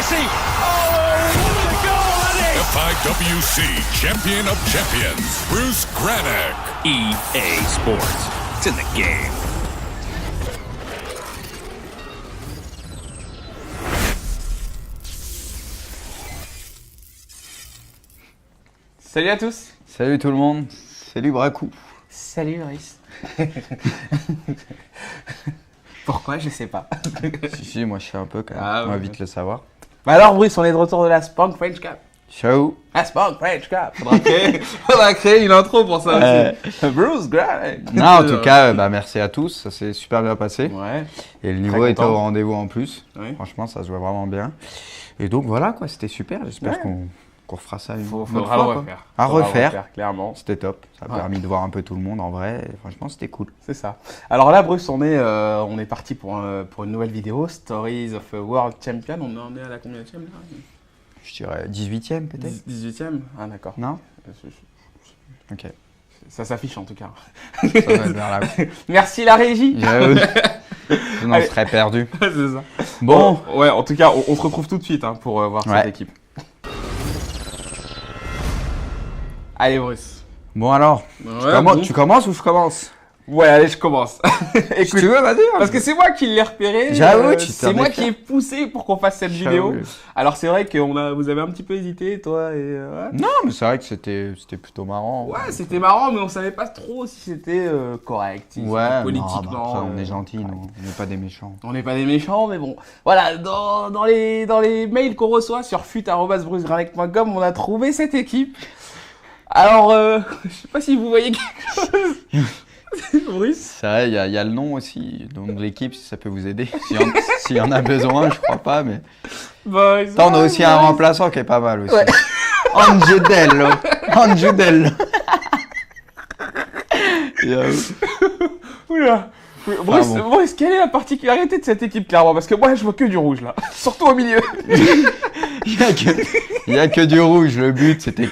Messi. Oh, what a goal, Eddie! FIWC Champion of Champions, Bruce Granick. EA Sports. It's in the game. Salut à tous. Salut tout le monde, salut Bracou. Salut Maurice. Pourquoi, je sais pas. Si, moi je sais un peu quand même, Ah, on va ouais. vite le savoir. Bah alors Bruce, on est de retour de la Spank French Cup. Ciao. La Spank French Cup. Faudra créer une intro pour ça aussi. Bruce Granick. Non, en tout cas, merci à tous, ça s'est super bien passé. Ouais. Et le niveau Très était content. au rendez-vous en plus. Oui. Franchement, ça se voit vraiment bien. Et donc voilà quoi, c'était super, j'espère Ouais. qu'on refera ça une autre Faudra fois. le quoi. refaire. À Faudra le refaire. clairement. C'était top, ça a Ouais. permis de voir un peu tout le monde en vrai, et franchement c'était cool. C'est ça. Alors là, Bruce, on est parti pour une nouvelle vidéo, Stories of a World Champion. On en est à la combien de là Je dirais 18ème peut-être. 18e. Ah d'accord. Non. Ok. Ça s'affiche en tout cas. Ça va être vers là. Merci la régie. Sinon on Allez. serait perdu. C'est ça. Bon. Ouais, en tout cas, on se retrouve tout de suite pour voir cette Ouais. équipe. Allez, Bruce. Bon alors, Ouais, bon. tu commences ou je commence? Ouais, allez, je commence. Si Écoute, tu veux, vas-y. parce que c'est moi qui l'ai repéré. J'avoue, tu c'est t'en moi es qui ai poussé pour qu'on fasse cette vidéo. Alors, c'est vrai que vous avez un petit peu hésité, toi et. Ouais. Non, mais c'est vrai que c'était plutôt marrant. Ouais, c'était marrant, mais on savait pas trop si c'était correct, si c'était Ouais, politiquement. non, après, on est gentils, nous. On n'est pas des méchants. On n'est pas des méchants, mais bon. Voilà, dans les mails qu'on reçoit sur fut@brucegranick.com, on a trouvé cette équipe. Alors, je sais pas si vous voyez quelque chose. Bruce. C'est vrai, il y a le nom aussi, donc de l'équipe, si ça peut vous aider. S'il y en a besoin, je crois pas, mais... Bah, Attends, on a aussi un remplaçant qui est pas mal aussi. Ouais. Angiudello. Angiudello. Oula. Bruce, bon. Bruce, quelle est la particularité de cette équipe, clairement? Parce que moi, je vois que du rouge, là. Surtout au milieu. Il y a que du rouge. Le but, c'était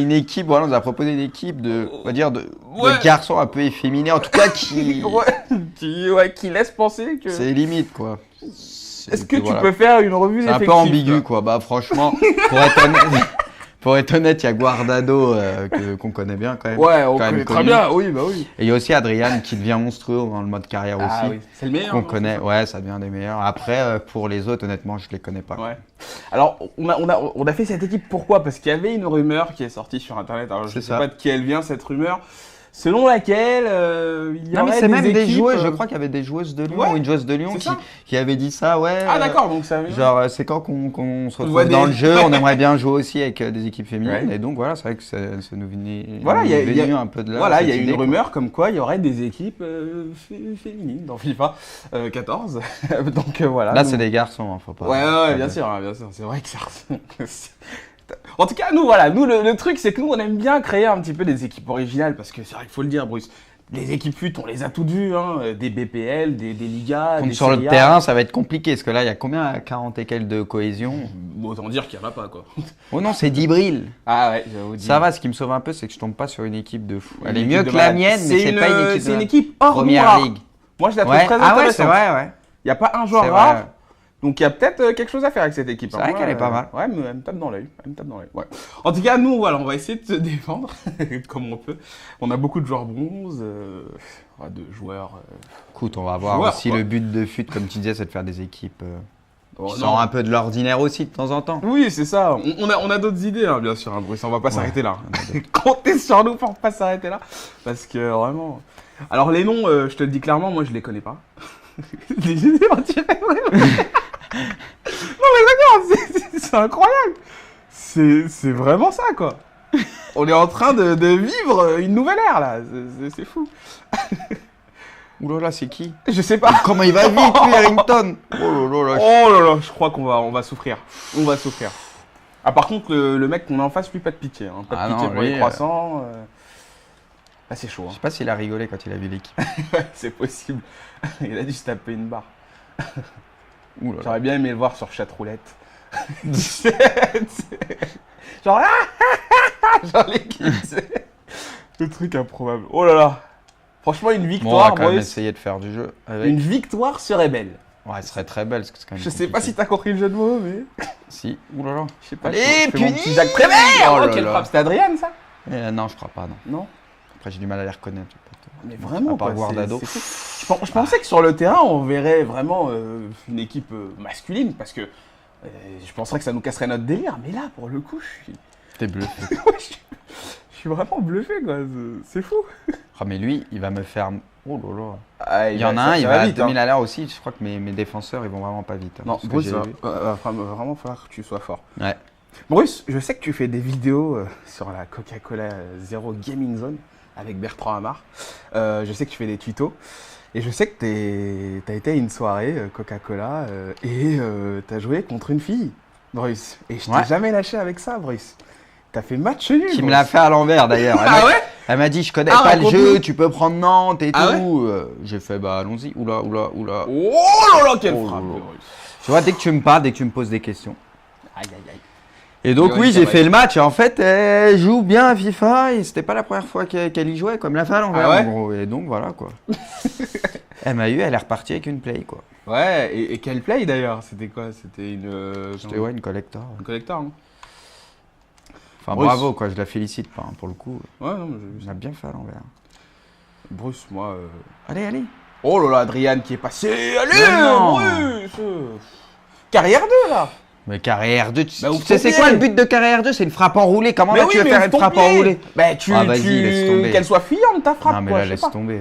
une équipe. Voilà, on nous a proposé une équipe on va dire, de Ouais. garçons un peu efféminés. En tout cas, qui... qui laisse penser que... C'est limite, quoi. Est-ce que tu peux faire une revue C'est un d'effectifs? peu ambigu, quoi. Bah, franchement, pour être honnête, il y a Guardado qu'on connaît bien quand même. Ouais, on Quand même connaît très connu. bien, oui, bah oui. Et il y a aussi Adrian qui devient monstrueux dans le mode carrière Ah aussi. oui, c'est le meilleur. Qu'on non, connaît, c'est ça. ouais, ça devient des meilleurs. Après, pour les autres, honnêtement, je les connais pas. Ouais. Alors, on a fait cette équipe pourquoi? Parce qu'il y avait une rumeur qui est sortie sur Internet. Alors, je C'est sais ça. pas de qui elle vient, cette rumeur. Selon laquelle il y Non, mais aurait c'est même des équipes, joueuses, je crois qu'il y avait des joueuses de Lyon Ouais, ou une joueuse de Lyon c'est ça. qui avait dit ça, ouais. Ah d'accord, donc ça vient. Genre, c'est quand qu'on se retrouve voit dans des- le jeu, on aimerait bien jouer aussi avec des équipes féminines. Ouais. Et donc, voilà, c'est vrai que ça nous venait Voilà, il y a- venu un peu de là. Voilà, il y a cette une idée, quoi. rumeur comme quoi il y aurait des équipes féminines dans FIFA 14. Donc voilà. Là, nous- c'est des garçons, hein, faut pas. Ouais, bien sûr, hein, bien sûr. C'est vrai que ça. En tout cas, nous, voilà, le truc, c'est que nous, on aime bien créer un petit peu des équipes originales parce que c'est vrai qu'il faut le dire, Bruce. Les équipes FUT, on les a toutes vues, hein, des BPL, des Ligas, Contre des sur le Serie A. terrain, ça va être compliqué, parce que là, il y a combien 40 et quelques de cohésion. Autant dire qu'il n'y en a pas, quoi. Oh non, c'est 10 brilles. Ah ouais, j'avoue. Ça va, ce qui me sauve un peu, c'est que je tombe pas sur une équipe de fou. Elle est Une mieux équipe de que la malade. mienne, mais c'est pas une équipe C'est une équipe hors première noir. ligue. Moi, je la trouve Ouais. très Ah ouais, intéressante. c'est vrai, ouais. Il n'y a pas un joueur C'est rare. vrai. Donc il y a peut-être quelque chose à faire avec cette équipe. C'est vrai qu'elle est pas mal. Ouais, mais elle me tape dans l'œil. Ouais. En tout cas, nous, voilà, on va essayer de se défendre comme on peut. On a beaucoup de joueurs bronzes, de joueurs. Écoute, on va voir Joueur, aussi quoi. le but de FUT, comme tu disais, c'est de faire des équipes Oh, qui non. sortent un peu de l'ordinaire aussi de temps en temps. Oui, c'est ça. On a d'autres idées, hein, bien sûr, hein, Bruce. On va pas s'arrêter là. Comptez sur nous pour pas s'arrêter là. Parce que vraiment. Alors, les noms, je te le dis clairement, moi, je les connais pas. On dirait vraiment. Non, mais regarde, c'est incroyable. C'est vraiment ça, quoi. On est en train de vivre une nouvelle ère, là. C'est fou. Ouh là là, c'est qui? Je sais pas. Comment il va vite, lui, Harrington? Oh là là, Oh là là, je crois on va souffrir. On va souffrir. Ah, par contre, le mec qu'on a en face, lui, pas de pitié. Hein. Pas de Ah pitié non, pour lui, les croissants. Là, c'est chaud. Je Hein. sais pas s'il a rigolé quand il a vu l'équipe. C'est possible. Il a dû se taper une barre. Ouh là là. J'aurais bien aimé le voir sur chatroulette. Genre, genre l'équipe, c'est le truc improbable. Oh là là. Franchement, une Bon, on va victoire, quand même Bruce, essayer de faire du jeu avec. une victoire serait belle. Ouais, elle serait très belle, parce que c'est quand même Je sais pas si compliqué. t'as compris le jeu de mots, mais... Si. Ouh là là. Je sais pas. Allez, je fais mon puni petit Jacques Prévert. Oh Oh, là quelle là. frappe. C'était Adrien, ça? Non, je crois pas, non. Non. Après, j'ai du mal à les reconnaître. Mais vraiment, À part quoi, Guardado. c'est fou. Je pensais que sur le terrain, on verrait vraiment une équipe masculine, parce que je penserais que ça nous casserait notre délire. Mais là, pour le coup, T'es bluffé. je suis vraiment bluffé, quoi. C'est fou. Ah, mais lui, il va me faire. Oh là là. Ah, Il y en a un, il va à vite, 2000 à l'heure aussi. Je crois que mes défenseurs, ils vont vraiment pas vite. hein, Non, parce que Bruce, j'ai vu. va vraiment falloir que tu sois fort. Ouais. Bruce, je sais que tu fais des vidéos sur la Coca-Cola Zero Gaming Zone avec Bertrand Hamar. Je sais que tu fais des tutos. Et je sais que t'as été à une soirée Coca-Cola et t'as joué contre une fille, Bruce. Et je t'ai Ouais. jamais lâché avec ça, Bruce. T'as fait match nul. Qui me Bruce. l'a fait à l'envers d'ailleurs. Ah ouais? Elle m'a dit, je connais Ah, pas le raconte-nous. jeu, tu peux prendre Nantes et Ah tout. J'ai fait, bah allons-y. Oula. Oh là là, quelle Oh là frappe, là. Bruce. Tu vois, dès que tu me parles, dès que tu me poses des questions. Aïe, aïe, aïe. Et donc, Ouais, oui, c'est j'ai vrai. fait le match. Et en fait, elle joue bien à FIFA. Et c'était pas la première fois qu'elle y jouait, comme la fait à l'envers, Ah ouais en gros. Et donc, voilà, quoi. Elle est repartie avec une play, quoi. Ouais, et quel play d'ailleurs? C'était quoi? C'était une. C'était, ouais, une collector. Une collector, hein. Enfin, Bruce. bravo, quoi. Je la félicite, pas, hein, pour le coup. Ouais, non, mais j'ai vu Elle ça. a bien fait à l'envers. Bruce, moi. Allez. Oh là là, Adrien qui est passé. Allez, Mais non. Bruce. Carrière 2 là. Mais carrière 2, tu Bah, ouvre sais, ton c'est pied. quoi le but de carrière 2? C'est une frappe enroulée. Comment Mais là, oui, tu veux mais faire ouvre une ton frappe pied. enroulée? Bah tu, Ah, vas-y, laisse tomber. qu'elle soit fuyante ta frappe Non, mais quoi, là, je sais laisse pas. tomber.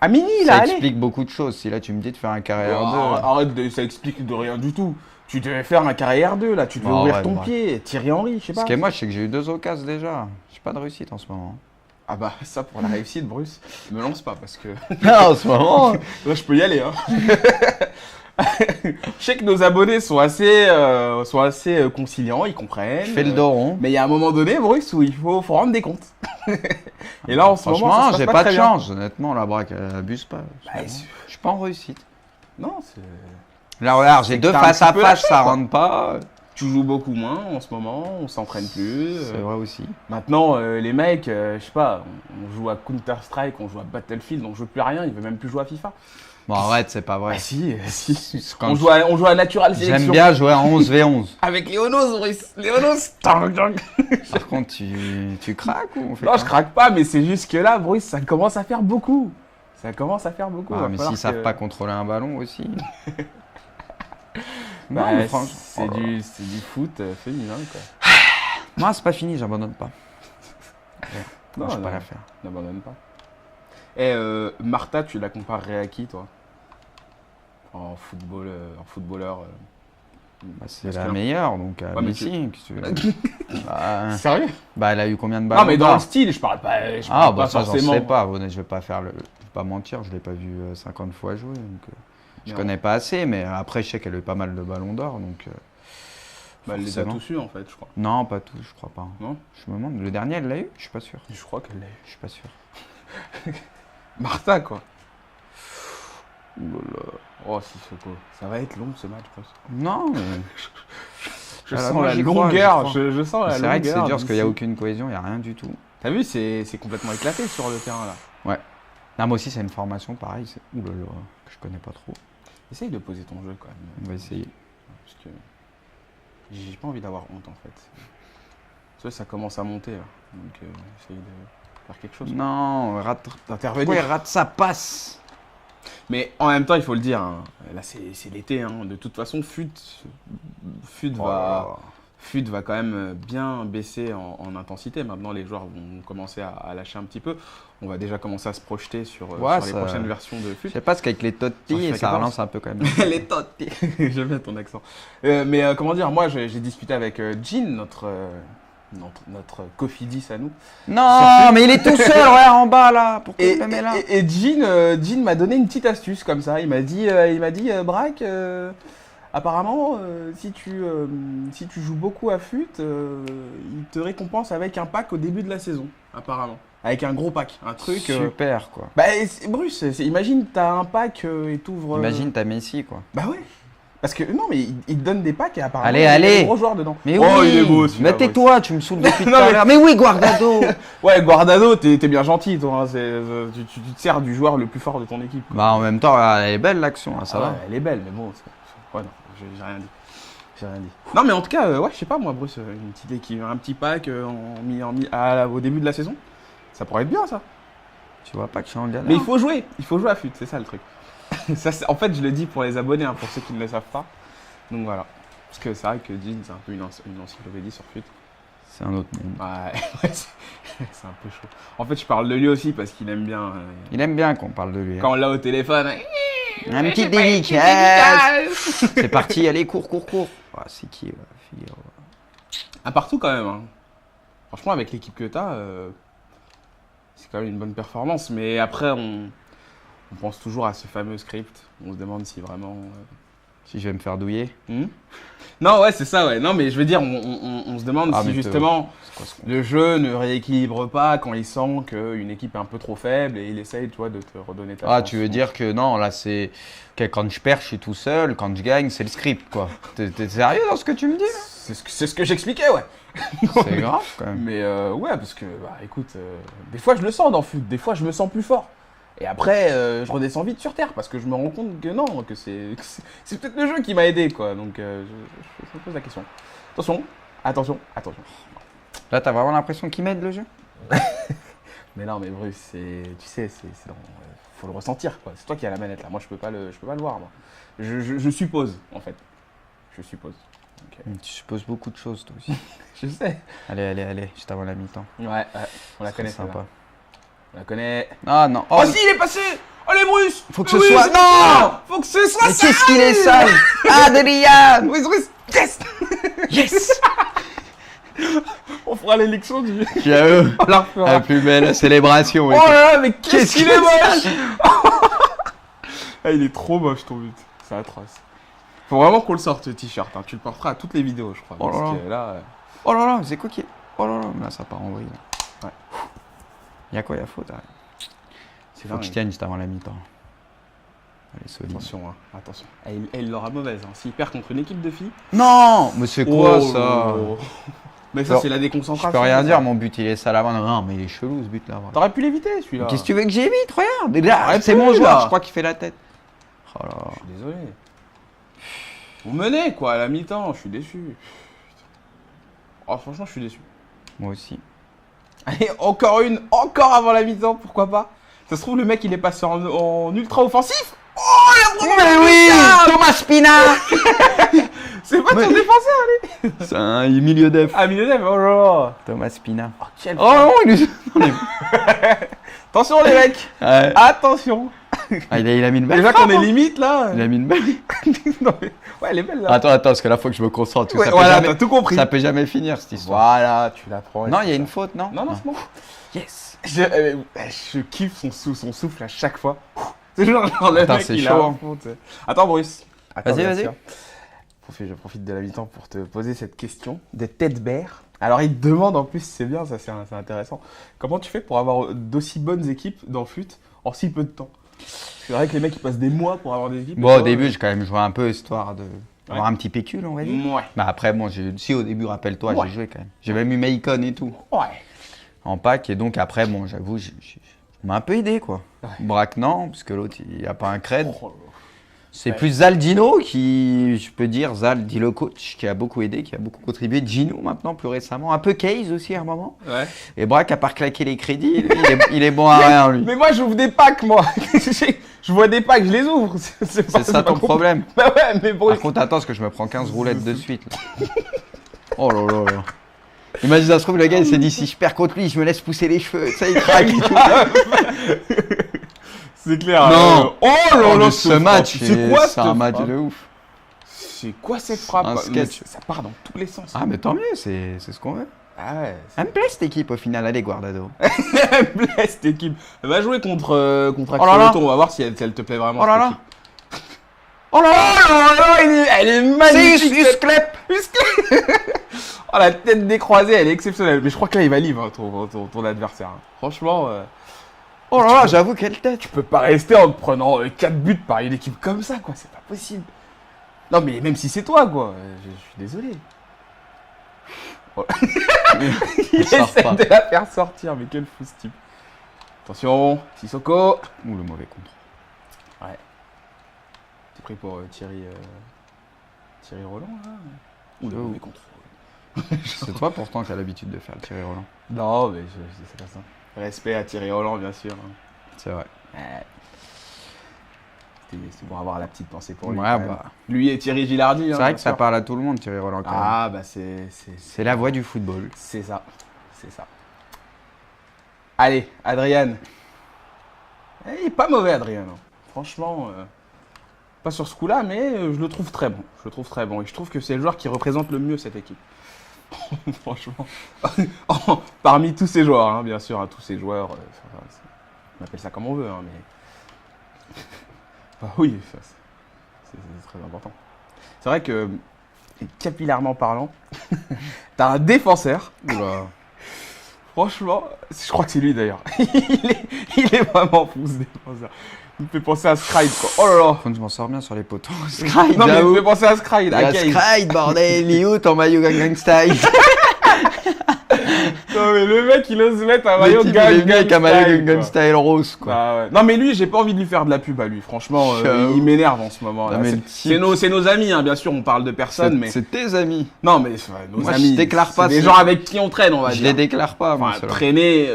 À mini Ça là, allez. explique beaucoup de choses. Si là, tu me dis de faire un carrière 2. Oh, arrête, ça explique de rien du tout. Tu devais faire un carrière 2 là, tu devais Oh, ouvrir ouais, ton ouais. pied, Thierry Henry, je sais pas. Parce que moi, je sais que j'ai eu 2 occasions déjà. J'ai pas de réussite en ce moment. Ah bah ça pour la réussite Bruce, me lance pas parce que Non, en ce moment. là je peux y aller hein. Je sais que nos abonnés sont assez conciliants, ils comprennent. Je fais le dos rond. Mais il y a un moment donné, Bruce, où il faut rendre des comptes. Et là, en ce moment, ça Franchement, se j'ai passe pas de très bien. chance. Honnêtement, la braque, elle abuse pas. Bah, Je suis pas en réussite. non, c'est... Là, regarde, j'ai C'est que 2 t'as un face à petit peu face, lâché, ça quoi. rentre pas. Tu joues beaucoup moins en ce moment, on s'entraîne plus. C'est vrai aussi. Maintenant, les mecs, je sais pas, on joue à Counter-Strike, on joue à Battlefield, on joue plus à rien, ils veulent même plus jouer à FIFA. Bon, arrête, c'est pas vrai. Ah si, si. Quand On joue à Natural Selection. J'aime bien jouer à 11v11. Avec Léonos, Brice. Léonos. Par contre, tu craques ou on fait Non, quoi? je craque pas, mais c'est juste que là, Bruce, ça commence à faire beaucoup. Ça commence à faire beaucoup. Ah, va mais falloir s'ils savent que- pas contrôler un ballon aussi. Bah, Non, mais franchement, c'est du foot féminin, quoi. moi, c'est pas fini, j'abandonne pas. Non, Non, je peux non, pas la faire. n'abandonne pas. Et Martha, tu la comparerais à qui, toi? En footballeur. Bah, c'est Parce la que- meilleure, donc à Ouais, mais Messi. qu'est-ce que tu veux. bah, Sérieux? bah, elle a eu combien de ballons Non, mais dans d'or le style, je parle pas. Je Ah, parle bah pas ça, j'en forcément. sais pas. Honnêtement, je vais pas faire je vais pas mentir, je l'ai pas vu 50 fois jouer. Donc, je Non. connais pas assez, mais après, je sais qu'elle a eu pas mal de ballons d'or. Donc, Bah, elle les a forcément. tous eu, en fait, je crois. non, pas tous, je crois pas. Non? Je me demande, le dernier, elle l'a eu? Je suis pas sûr. Je crois qu'elle l'a eu. Je suis pas sûr. Martha, quoi. Ouh là là. Oh, si, Soko. Ça va être long, ce match, je pense. Non, mais Je Ah, sens moi, la j'y crois, longueur. j'y crois. Je sens la c'est longueur. vrai que c'est dur parce qu'il n'y a d'ici. aucune cohésion, il n'y a rien du tout. T'as vu, c'est complètement éclaté sur le terrain, là. Non, moi aussi, c'est une formation pareil. Ouh là là, que je connais pas trop. Essaye de poser ton jeu, quand même. On va essayer. Parce que j'ai pas envie d'avoir honte, en fait. Tu vois, ça commence à monter, là. Donc, essaye de faire quelque chose. Non, rate. D'intervenir. Ouais, rate sa passe. Mais en même temps, il faut le dire, hein, là c'est l'été, hein, de toute façon, FUT Oh là va quand même bien baisser en intensité. Maintenant, les joueurs vont commencer à lâcher un petit peu. On va déjà commencer à se projeter sur Ouais, les ça- prochaines versions de Je FUT. sais pas, parce qu'avec les Ça Totti, fait ça 14. relance un peu quand même. Les totti. J'aime bien ton accent. Mais comment dire, moi j'ai discuté avec Jean, notre Cofidis à nous. Non, mais il est tout seul, ouais, en bas là. Pourquoi Et, il le met là et Jean m'a donné une petite astuce comme ça. Il m'a dit, Braque, apparemment, si tu joues beaucoup à FUT, il te récompense avec un pack au début de la saison, apparemment. Avec un gros pack, un truc. Super, quoi. Bah, Bruce, imagine, t'as un pack et t'ouvres. Imagine, t'as Messi, quoi. Bah ouais. Parce que non, mais il te donne des packs et apparemment Allez, il y a allez. des gros joueurs dedans. Mais oh, oui, il est beau celui-là, mais tais-toi, tu me saoules depuis tout Non, à mais- l'heure. Mais oui, Guardado. Ouais, Guardado, t'es bien gentil, toi. Hein, tu te sers du joueur le plus fort de ton équipe. quoi. Bah, en même temps, elle est belle l'action, là, ça Ah va. ouais, elle est belle, mais bon. Ouais, non, j'ai rien dit. J'ai rien dit. Non, mais en tout cas, ouais, je sais pas, moi, Bruce, une petite équipe, un petit pack au début de la saison, ça pourrait être bien, ça. Tu vois pas que je suis en galère. Mais il faut jouer à FUT, c'est ça le truc. Ça, en fait, je le dis pour les abonnés, hein, pour ceux qui ne le savent pas. Donc voilà. Parce que c'est vrai que Jin, c'est un peu une encyclopédie sur FUT. C'est un autre monde. Ouais, c'est un peu chaud. En fait, je parle de lui aussi parce qu'il aime bien. Il aime bien qu'on parle de lui. Quand on l'a au téléphone. Un petit dédicace. C'est parti, allez, cours. Ah, c'est qui, Figaro? Un partout quand même. Hein. Franchement, avec l'équipe que t'as, c'est quand même une bonne performance. Mais après, on pense toujours à ce fameux script. On se demande si vraiment. Si je vais me faire douiller. Non, ouais, c'est ça, ouais. Non, mais je veux dire, on se demande si justement le jeu ne rééquilibre pas quand il sent qu'une équipe est un peu trop faible et il essaye, tu vois, de te redonner ta chance. Tu veux dire que non, là c'est. Quand je perds, je suis tout seul. Quand je gagne, c'est le script, quoi. T'es sérieux dans ce que tu me dis, là? C'est ce que j'expliquais, ouais. C'est grave, quand même. Mais ouais, parce que, bah écoute, des fois je le sens dans le foot, des fois je me sens plus fort. Et après, je redescends vite sur terre parce que je me rends compte que non, que c'est peut-être le jeu qui m'a aidé, quoi. Donc, je me pose la question. Attention. Là, t'as vraiment l'impression qu'il m'aide, le jeu? Mais non, mais Bruce, tu sais, faut le ressentir, quoi. C'est toi qui as la manette, là. Moi, je peux pas le voir, moi. Je suppose, en fait. Je suppose. Donc, Tu supposes beaucoup de choses, toi aussi. je sais. Allez, juste avant la mi-temps. Ouais, on la connaît, sympa. celle-là. On la connaît. Ah non. Oh, si, il est passé! Allez, Bruce! Faut que ce soit. Non! Faut que ce soit Mais ça! qu'est-ce qu'il est sale! Adrien! Bruce, yes! Yes! On fera l'élection du. J'avoue. On la refera. La plus belle célébration. Oh et tout. là là, mais qu'est-ce qu'il est moche! sale. Ah, il est trop moche ton but. C'est atroce. Faut vraiment qu'on le sorte, ce t-shirt. Hein. Tu le porteras à toutes les vidéos, je crois. Oh là parce là. que là. Oh là là, c'est quoi qui est. Oh là là, là ça part en vrille. Ouais. Y'a quoi, y'a faute? Arrête. C'est Faut que je tienne juste avant la mi-temps. Allez, solide. Attention, hein. Attention. Elle l'aura mauvaise. Hein. S'il perd contre une équipe de filles. Non! Mais c'est quoi Oh, ça? Mais ça, Alors, c'est la Je déconcentration. peux rien ça. dire, mon but il est sale avant. Non, mais il est chelou ce but là. T'aurais pu l'éviter, celui-là. Qu'est-ce que tu veux que j'évite? Regarde! Là, Arrête c'est plus, mon joueur, là. je crois qu'il fait la tête. Oh là là. Je suis désolé. On menait, quoi, à la mi-temps. Je suis déçu. Oh, franchement, je suis déçu. Moi aussi. Allez, encore avant la mi-temps, pourquoi pas? Ça se trouve, le mec, il est passé en ultra offensif. Oh, la Mais oui! Thomas Spina! C'est pas ton défenseur, allez. C'est un milieu def. Ah, milieu oh là là. Thomas Spina. Oh, quel... Oh non, il nous. Attention, les mecs. Ouais. Attention. Ah, il a mis une belle Déjà frappe, qu'on est hein. limite, là. Il a mis une belle. Non, mais... Ouais, elle est belle, là. Attends, parce que là, faut que je me concentre. Ouais, ça, voilà, peut t'as tout compris. ça peut jamais finir cette histoire. Voilà, tu la prends. Non, il y a une faute, non? Non, c'est bon. Yes! Je kiffe son souffle à chaque fois. C'est genre le Attends, mec, c'est il chaud, a hein. un fond, tu sais. Attends, Bruce. Attends, Vas-y, bien vas-y. sûr. Je profite de la mi-temps pour te poser cette question de Ted Bear. Alors, il te demande, en plus, c'est bien, ça, c'est intéressant. Comment tu fais pour avoir d'aussi bonnes équipes dans le FUT en si peu de temps? C'est vrai que les mecs, ils passent des mois pour avoir des équipes. Bon, au début, j'ai quand même joué un peu histoire d'avoir un petit pécule, on va dire. Ouais. Mais après, bon, si au début, rappelle-toi, Ouais. j'ai joué quand même. J'ai même eu Macon et tout Ouais. en pack. Et donc, après, bon, j'avoue, on m'a un peu aidé, quoi. Ouais. Braque, non, parce que l'autre, il a pas un cred. Oh là là. C'est Ouais. plus Zaldino qui, je peux dire, Zal, dit le coach, qui a beaucoup aidé, qui a beaucoup contribué. Gino maintenant, plus récemment. Un peu Case aussi à un moment. Ouais. Et Braque, à part claquer les crédits, lui, il est bon à rien, lui. Mais moi, j'ouvre des packs, moi. Je vois des packs, je les ouvre. C'est C'est ça ton problème. Bah ouais, mais Bruce. Par contre, attends, parce que je me prends 15 roulettes de suite. Là. Oh là là là. Imagine, ça se trouve, le gars, il s'est dit, si je perds contre lui, je me laisse pousser les cheveux. Ça, il craque et tout. C'est clair. Non. Oh là là, Ce match, c'est quoi c'est un match de ouf. C'est quoi cette frappe? un quoi? sketch. Mais ça part dans tous les sens. Ah, mais tant mieux, c'est ce qu'on veut. Ah ouais. Elle me plaît cette équipe au final, allez, Guardado. Elle me plaît cette équipe. Elle va jouer contre Oh là là. Axel. On va voir si elle te plaît vraiment. Oh là cette là. équipe. Oh là là, elle est C'est magnifique. Usklep. Oh, la tête décroisée, elle est exceptionnelle. Mais je crois que là, il va livre ton adversaire. hein. Franchement, Oh là là, j'avoue, quelle tête. tu peux pas rester en te prenant 4 buts par une équipe comme ça, quoi. C'est pas possible. Non, mais même si c'est toi, quoi. Je suis désolé. Oh. Il sort essaie pas. de la faire sortir, mais quel fou ce type. Attention, Sissoko. Ouh, le mauvais contre. Ouais. T'es pris pour Thierry. Thierry Roland, là. Ou le Oh. mauvais contrôle. C'est toi pourtant qui as l'habitude de faire le Thierry Roland. Non, mais c'est pas ça. Respect à Thierry Roland, bien sûr. C'est vrai. C'est bon avoir la petite pensée pour lui. Ouais, quand même. bah. Lui et Thierry Gilardi. C'est vrai que ça parle à tout le monde, Thierry Roland. Quand même. Ah, bah c'est C'est la voix du football. C'est ça. C'est ça. Allez, Adrien. Il est pas mauvais, Adrien. Hein. Franchement, pas sur ce coup-là, mais je le trouve très bon. Je le trouve très bon. Et je trouve que c'est le joueur qui représente le mieux cette équipe. Franchement. Parmi tous ces joueurs, hein, bien sûr, hein, tous ces joueurs. On appelle ça comme on veut, hein, mais. Bah oui, c'est très important. C'est vrai que, capillairement parlant, t'as un défenseur. Oula. Franchement, je crois que c'est lui d'ailleurs. il est vraiment fou ce défenseur. Il me fait penser à Scride quoi. Oh là là. Quand je m'en sors bien sur les poteaux. Scride, Non mais il là-haut. me fait penser à Scride. Il y a Scride, bordel. Liout en maillot Gangnam Style. Non mais le mec il ose mettre un maillot Le type, il est venu avec un maillot Style, Gangnam quoi. Style rose, quoi. Ah ouais. Non mais lui j'ai pas envie de lui faire de la pub à lui. Franchement il m'énerve en ce moment. Non, Là. mais C'est le nos amis hein, bien sûr on parle de personne mais. C'est tes amis. Non mais nos Moi, je amis. déclare pas, C'est des c'est- gens avec qui on traîne on va Je dire. les déclare pas, moi, Enfin, ceux-là. traîner,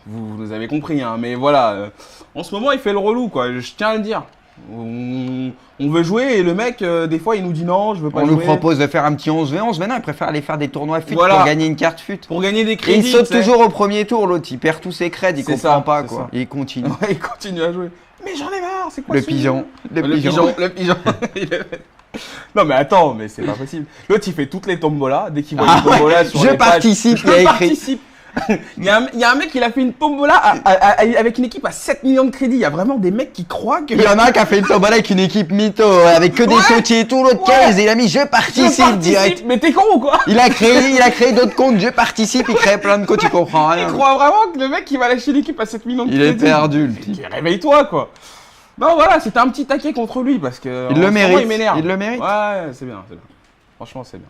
vous nous avez compris, hein, mais voilà. En ce moment, il fait le relou, quoi. Je tiens à le dire. On veut jouer et le mec, des fois, il nous dit non, je veux pas On jouer. nous propose de faire un petit 11v11, mais non, il préfère aller faire des tournois FUT Voilà. pour gagner une carte FUT. Pour gagner des Et crédits. il saute tu sais. toujours au premier tour, l'autre, il perd tous ses creds, il C'est comprend ça, pas, c'est quoi. ça. Et il continue. Ouais, il continue à jouer. Mais j'en ai marre, c'est quoi Le ce- pigeon. Le pigeon. Il est- Non mais attends, mais c'est pas possible. L'autre il fait toutes les tombolas dès qu'il voit Ah une tombola ouais, sur je les pages. participe, il y a Je écrit. participe. Il y a un mec qui a fait une tombola avec une équipe à 7 millions de crédits. Il y a vraiment des mecs qui croient que. Il y en a un qui a fait une tombola avec une équipe mytho, avec que des Ouais. sautiers et tout, l'autre Ouais. 15, et il a mis je Je participe direct. Mais t'es con ou quoi? Il a créé d'autres comptes, je participe, il crée plein de comptes, il comprend Il rien. croit vraiment que le mec il va lâcher l'équipe à 7 millions de Il est crédits. perdu, le type. Réveille-toi quoi. Non voilà, c'était un petit taquet contre lui parce que. Il en le ce moment, mérite. Il m'énerve. Il le mérite. Ouais, c'est bien, c'est bien. Franchement, c'est bien.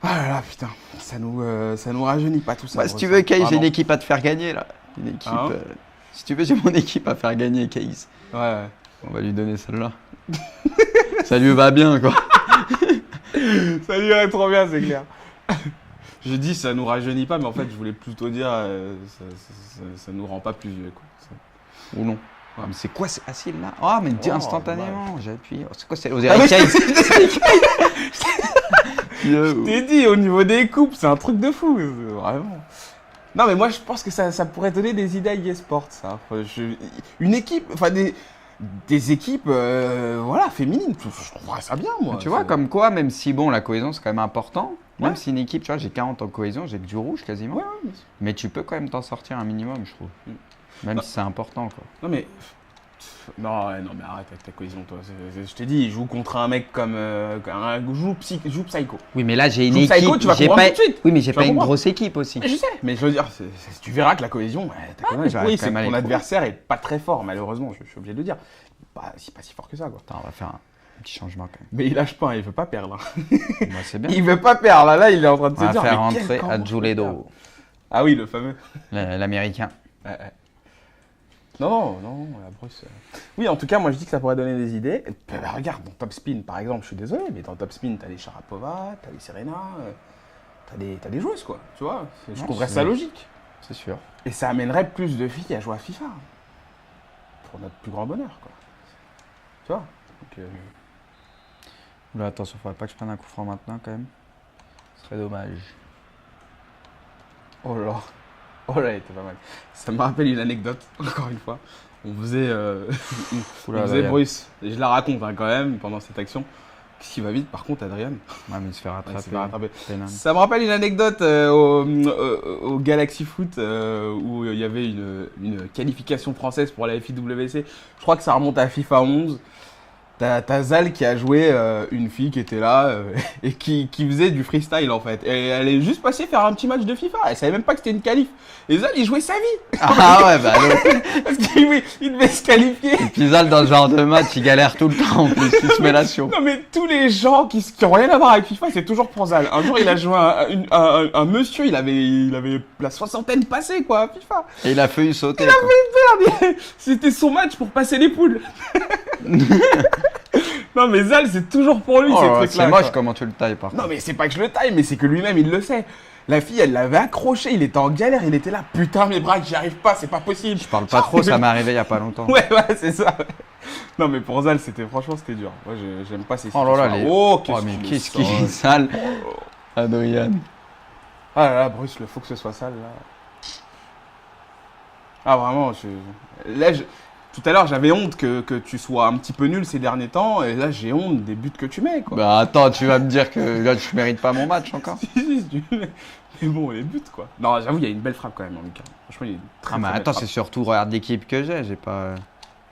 Ah là là, putain, ça nous rajeunit pas tout ça. Moi, si tu veux, Kay, j'ai Vraiment. une équipe à te faire gagner, là. Une équipe. Ah. Si tu veux, j'ai mon équipe à faire gagner, Kay. Ouais. On va lui donner celle-là. Ça lui va bien, quoi. Ça lui irait trop bien, c'est clair. J'ai dit ça nous rajeunit pas, mais en fait, je voulais plutôt dire ça nous rend pas plus vieux, quoi. Ou non. Ah, mais c'est quoi, c'est facile là? Ah, mais dis Oh, instantanément, j'ai appuyé. Oh, c'est quoi, c'est aux Ah, mais Eric Je t'ai dit, au niveau des coupes, c'est un truc de fou, vraiment. Non, mais moi, je pense que ça pourrait donner des idées à eSport, ça. Enfin, une équipe, enfin, des équipes, voilà, féminines, je trouverais ça bien, moi. Tu vois, comme quoi, même si, bon, la cohésion, c'est quand même important. Même Ouais. si une équipe, tu vois, j'ai 40 en cohésion, j'ai que du rouge quasiment. Ouais, ouais, Mais tu peux quand même t'en sortir un minimum, je trouve. Mm. Même Non. si c'est important, quoi. Non, mais. Non, ouais, non, mais arrête avec ta cohésion, toi. Je t'ai dit, il joue contre un mec comme. Joue Psycho. Oui, mais là, j'ai une Joue équipe. Psycho, tu vas j'ai comprendre pas... tout de suite. Oui, mais j'ai Tu vas pas une comprendre. grosse équipe aussi. Mais je sais, mais je veux dire, tu verras que la cohésion, ouais, ta cohésion est j'arrive pourrie, quand c'est même à que ton les adversaire est pas très fort, malheureusement, je suis obligé de le dire. C'est pas si fort que ça, quoi. Attends, on va faire un petit changement quand même. Mais il lâche pas, il veut pas perdre. Hein. Bah, c'est bien. Il veut pas perdre, là, il est en train de On se va dire. faire mais quel rentrer camp Adjuledo, Ah oui, le fameux. l'américain. Ouais, ouais. Non, la Bruce. Oui, en tout cas, moi je dis que ça pourrait donner des idées. Et puis, bah, regarde, dans Top Spin, par exemple, je suis désolé, mais dans Top Spin, t'as des Sharapova, t'as des Serena, t'as des joueuses, quoi. Tu vois, je Ouais, trouverais c'est- ça logique. C'est sûr. Et ça amènerait plus de filles à jouer à FIFA. Pour notre plus grand bonheur, quoi. Tu vois donc, Oula, attention, faudrait pas que je prenne un coup franc maintenant quand même. Ce serait dommage. Oh là là. Oh là, il était pas mal. Ça me rappelle une anecdote, encore une fois. On faisait, Oula, on faisait Adrien. Bruce. Et je la raconte hein, quand même pendant cette action. Qu'est-ce qui va vite, par contre, Adrien. Ouais, mais se faire rattraper. s'est fait rattraper. pénal. Ça me rappelle une anecdote au Galaxy Foot où il y avait une qualification française pour la FIWC. Je crois que ça remonte à FIFA 11. T'as Zal qui a joué une fille qui était là et qui faisait du freestyle en fait. Et elle est juste passée faire un petit match de FIFA. Elle savait même pas que c'était une qualif. Et Zal il jouait sa vie. Ah ouais, bah l'autre. Parce qu'il devait se qualifier. Pizal dans ce genre de match, il galère tout le temps en plus, il se met la chaux. Non mais tous les gens qui ont rien à voir avec FIFA, c'est toujours pour Zal. Un jour il a joué un monsieur, il avait la soixantaine passée quoi à FIFA. Et il a failli sauter. quoi. Merde, c'était son match pour passer les poules. Non, mais Zal, c'est toujours pour lui, Oh ces là là, trucs-là. c'est moche quoi. comment tu le tailles par contre. Non, mais c'est pas que je le taille, mais c'est que lui-même, il le sait. La fille, elle l'avait accroché, il était en galère, il était là. Putain, mes bras, j'y arrive pas, c'est pas possible. Je parle pas trop, ça m'est arrivé il y a pas longtemps. Ouais, c'est ça. Non, mais pour Zal, franchement, c'était dur. Moi, j'aime pas ces Oh là là, situations-là. les... Oh, mais qu'il qu'est-ce est qu'il est sale. sale. Adrien. Ah là là, Bruce, il faut que ce soit sale, là. Ah, vraiment, là, tout à l'heure, j'avais honte que tu sois un petit peu nul ces derniers temps, et là, j'ai honte des buts que tu mets, quoi. Bah attends, tu vas me dire que là je mérite pas mon match encore. Mais bon, les buts, quoi. Non, j'avoue, il y a une belle frappe quand même, en Lucas. Franchement, il y a une très, Ah, mais très belle attends, frappe. c'est surtout regarde l'équipe que j'ai pas.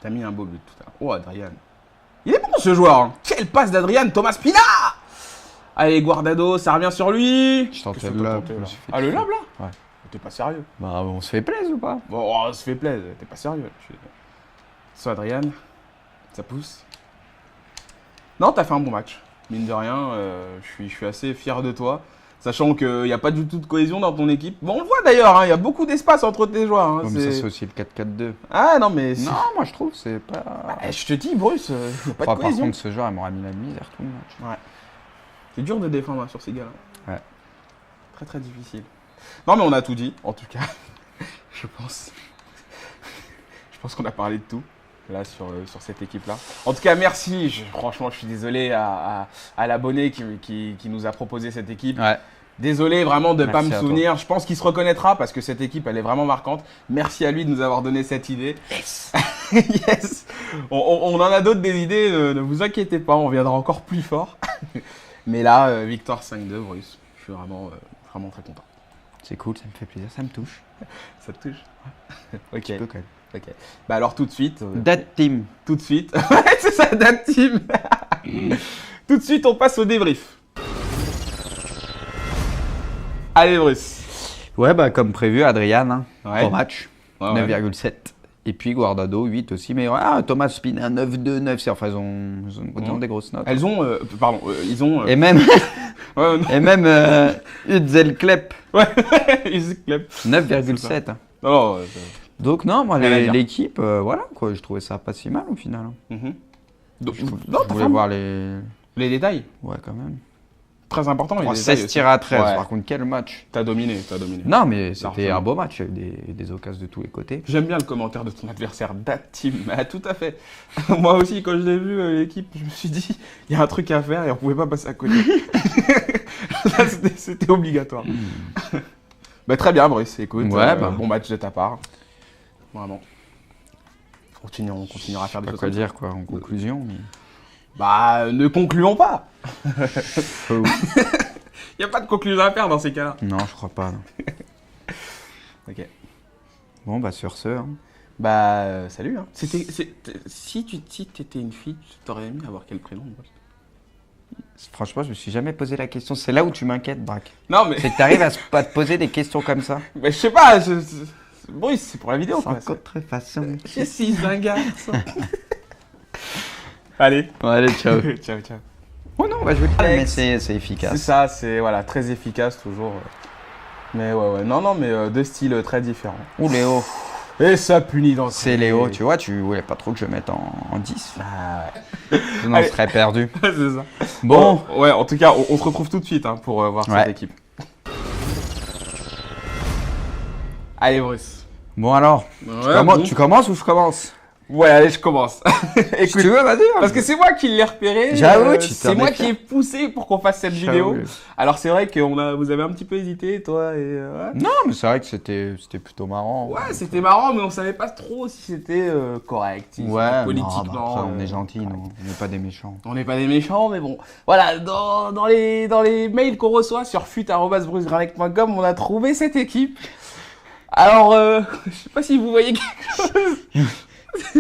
T'as mis un beau but tout à l'heure. Oh, Adrian. Il est bon, ce joueur, hein. Quelle passe d'Adrian, Thomas Pina. Allez, Guardado, ça revient sur lui. Je tentais Qu'est-ce que le t'as lob, tenté, je me là suis fait Ah, le tuer. lob, là Ouais. T'es pas sérieux. Bah on se fait plaisir ou pas? Bon, oh, ça se fait plaisir, t'es pas sérieux. Ça, Adrian, ça pousse. Non, t'as fait un bon match. Mine de rien, je suis assez fier de toi. Sachant qu'il n'y a pas du tout de cohésion dans ton équipe. Bon, on le voit d'ailleurs, hein, il y a beaucoup d'espace entre tes joueurs. Hein, Ouais, mais ça c'est aussi le 4-4-2. Ah non, mais... Non, moi je trouve c'est pas. Eh, je te dis, Bruce, il n'y a Je pas crois de par cohésion. contre ce joueur il m'aura mis la misère tout le match. Ouais. C'est dur de défendre hein, sur ces gars-là. Ouais. Très très difficile. Non mais on a tout dit, en tout cas. Je pense. Je pense qu'on a parlé de tout. Là sur cette équipe-là. En tout cas, merci. Franchement, je suis désolé à l'abonné qui nous a proposé cette équipe. Ouais. Désolé vraiment de ne pas Merci me à toi. souvenir. Je pense qu'il se reconnaîtra parce que cette équipe, elle est vraiment marquante. Merci à lui de nous avoir donné cette idée. Yes. Yes. On en a d'autres des idées. Ne vous inquiétez pas, on viendra encore plus fort. Mais là, victoire 5-2, Bruce. Je suis vraiment très content. C'est cool, ça me fait plaisir, ça me touche. Ça te touche? Ok. Un peu quand même. Ok. Bah alors tout de suite. That team. Tout de suite. Ouais, c'est ça, Date Team. Tout de suite, on passe au débrief. Allez, Bruce. Ouais, bah comme prévu, Adrian, hein, Ouais. 3 matchs, Ouais, ouais. 9,7. Et puis Guardado, 8 aussi. Mais Thomas Spina, 9,2, 9. C'est enfin, ils ont des grosses notes. Elles ont. Pardon, ils ont. Et même, Ouais, non. et même Utzel Klep, Ouais, ils clapent. 9,7. hein. Non, non. Donc non, moi Rien à dire. l'équipe, voilà quoi, je trouvais ça pas si mal au final. Donc, Je non, je t'as voulais fait voir les... les détails. Ouais quand même. Très important. Les Oh, détails 16 aussi. tirs à 13, Ouais. par contre quel match. T'as dominé. Non mais c'était Largement. un beau match, il y a eu des occasions de tous les côtés. J'aime bien le commentaire de ton adversaire, Date Team. Ah, tout à fait. Moi aussi, quand je l'ai vu, l'équipe, je me suis dit, il y a un truc à faire et on pouvait pas passer à côté. Là, c'était obligatoire. Bah, très bien, Brice. Écoute, Ouais, bah. bon match de ta part. Vraiment. On continuera à faire des Pas choses quoi comme ça. dire quoi en conclusion. mais- Bah, ne concluons pas. Oh. Il n'y a pas de conclusion à faire dans ces cas-là. Non, je crois pas. non. Ok. Bon bah sur ce, hein. Bah, salut. Hein. Si t'étais une fille, tu t'aurais aimé avoir quel prénom Brice? Franchement je me suis jamais posé la question. C'est là où tu m'inquiètes, Braque. Non, mais C'est que t'arrives à te poser des questions comme ça. je sais pas. Brice, c'est pour la vidéo, Sans quoi. contrefaçon. Je suis un garçon. Allez. Bon, allez, ciao. Ciao, ciao. Oh non, bah je vais le Alex. mais c'est C'est efficace. ça, c'est voilà, très efficace toujours. Mais ouais. Non, mais deux styles très différents. Ou Léo. Et ça punit dans C'est Léo, tu vois, tu voulais pas trop que je mette en 10. Ah ouais. Sinon, Allez. on serait perdu. c'est ça. Bon, Ouais, en tout cas, on se retrouve tout de suite hein, pour voir Ouais. cette équipe. Allez, Bruce. bon alors, Ouais, bon. tu commences ou je commence? Ouais, allez, je commence. Si Écoute, tu veux, vas-y. parce que c'est moi qui l'ai repéré. J'avoue, tu c'est t'en moi es qui fier. ai poussé pour qu'on fasse cette vidéo. Alors c'est vrai que vous avez un petit peu hésité, toi et. Ouais. Non, mais c'est vrai que c'était plutôt marrant. Ouais, c'était marrant, mais on savait pas trop si c'était correct, si Ouais, c'était non, politiquement. bah après, on est gentils, nous. On n'est pas des méchants. On n'est pas des méchants, mais bon. Voilà, dans les mails qu'on reçoit sur fut@brucegralec.com, on a trouvé cette équipe. Alors, je sais pas si vous voyez quelque chose.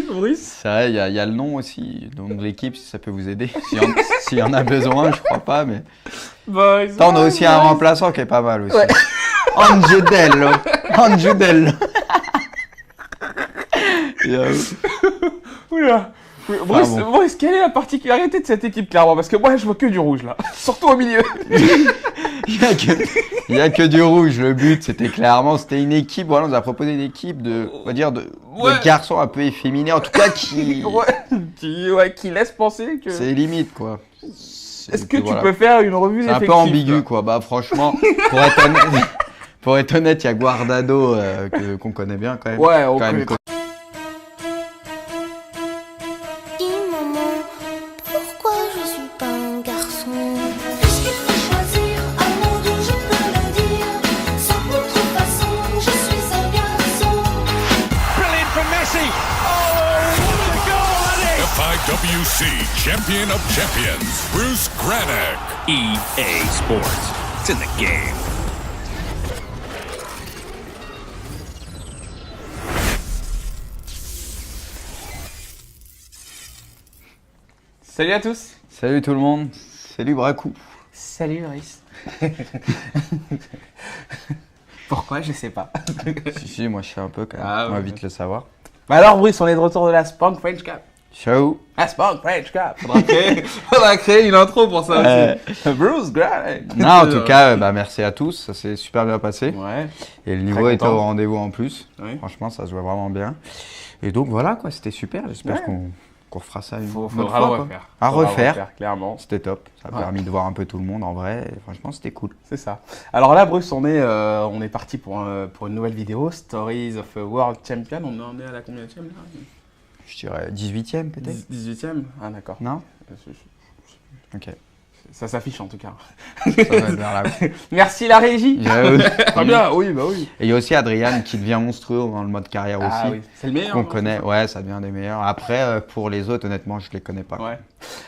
Bruce. C'est vrai, il y a le nom aussi, le nom de l'équipe, si ça peut vous aider. S'il y en a besoin, je crois pas, mais... Bah, Attends, on a aussi un remplaçant qui est pas mal aussi. Ouais. Angiudello. Angiudello. Oula. Bruce, bon. Bruce, quelle est la particularité de cette équipe, clairement? Parce que moi, je vois que du rouge, là. Surtout au milieu. Il y a que du rouge. Le but, c'était une équipe. Voilà, on nous a proposé une équipe on va dire de garçons un peu efféminés. En tout cas, qui. Qui laisse penser que... C'est limite, quoi. Est-ce que tu peux faire une revue C'est un d'effectifs? peu ambigu, quoi. Bah, franchement, pour être honnête, il y a Guardado qu'on connaît bien, quand même. Ouais, on Quand même connaît. Dis maman, pourquoi je suis pas un garçon? Puisqu'il faut choisir un mot d'où je peux le dire. Sans contrefaçon, je suis un garçon. Brilliant from Messi. Oh, what a goal that is! FIWC Champion of Champions, Bruce Granick. EA Sports. It's in the game. Salut à tous. Salut tout le monde. Salut Bracou. Salut, Brice. Pourquoi? Je sais pas. Si, moi je sais un peu quand même. Ah, On va ouais. vite le savoir. Bah alors, Brice, on est de retour de la Spank French Cup. Ciao. La Spank French Cup. Faudra créer une intro pour ça aussi. Bruce Granick. Non, en tout cas, bah, merci à tous. Ça s'est super bien passé. Ouais. Et le niveau Très était content. au rendez-vous en plus. Oui. Franchement, ça se voit vraiment bien. Et donc voilà, quoi, c'était super. J'espère Ouais. qu'on refera ça une Faudra autre le fois, quoi. refaire. À Faudra le refaire. clairement. C'était top. Ça a Ouais. permis de voir un peu tout le monde en vrai. Et franchement, c'était cool. C'est ça. Alors là, Bruce, on est parti pour une nouvelle vidéo, Stories of a World Champion. On en est à la combienième là? Je dirais 18ème peut-être. 18ème. Ah d'accord. Non. Ok. Ça s'affiche en tout cas. Ça va être vers là. Merci la régie. J'avoue. Très bien, oui, bah oui. Et il y a aussi Adrian qui devient monstrueux dans le mode carrière Ah aussi. oui, c'est le meilleur. Qu'on non, connaît. c'est ça Ouais, ça devient des meilleurs. Après, pour les autres, honnêtement, je les connais pas. Ouais.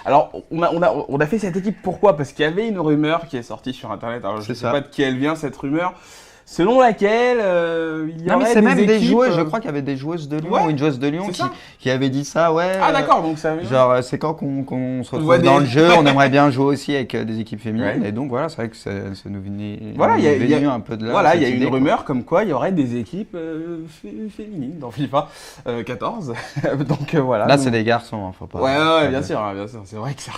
Alors, on a fait cette équipe pourquoi? Parce qu'il y avait une rumeur qui est sortie sur internet. Alors, je C'est sais ça. pas de qui elle vient cette rumeur. Selon laquelle il y Non, mais aurait c'est même des équipes, joueuses. Je crois qu'il y avait des joueuses de Lyon Ouais, ou une joueuse de Lyon c'est ça. qui avait dit ça. Ouais. Ah d'accord, donc ça. Genre, c'est quand qu'on se voit retrouve dans des- le jeu, on aimerait bien jouer aussi avec des équipes féminines. Ouais. Et donc voilà, c'est vrai que ça nous venait Voilà, il y a- venu un peu de là. Voilà, il y a cette une idée, quoi. rumeur comme quoi il y aurait des équipes féminines dans FIFA 14. Donc voilà. Là, nous- c'est des garçons, hein, faut pas. Ouais, bien sûr, bien sûr. C'est vrai que ça.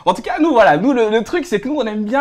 En tout cas, nous, voilà, nous, le truc, c'est que nous, on aime bien